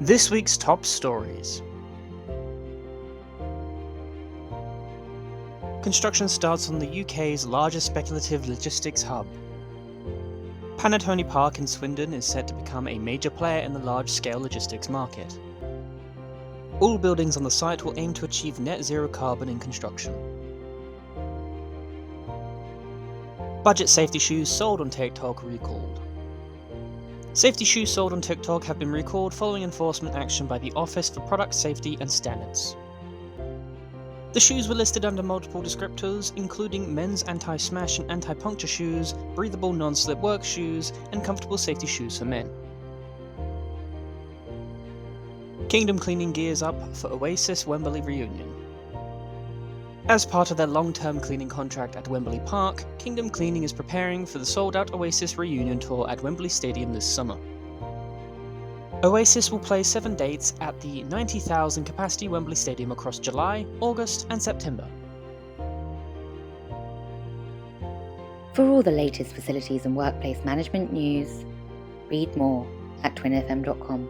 This week's top stories. Construction starts on the UK's largest speculative logistics hub. Panettone Park in Swindon is set to become a major player in the large-scale logistics market. All buildings on the site will aim to achieve net zero carbon in construction. Budget safety shoes sold on TikTok recalled. Safety shoes sold on TikTok have been recalled following enforcement action by the Office for Product Safety and Standards. The shoes were listed under multiple descriptors, including men's anti-smash and anti-puncture shoes, breathable non-slip work shoes, and comfortable safety shoes for men. Kingdom Cleaning gears up for Oasis Wembley reunion. As part of their long-term cleaning contract at Wembley Park, Kingdom Cleaning is preparing for the sold-out Oasis reunion tour at Wembley Stadium this summer. Oasis will play 7 dates at the 90,000 capacity Wembley Stadium across July, August and September. For all the latest facilities and workplace management news, read more at TWinFM.com.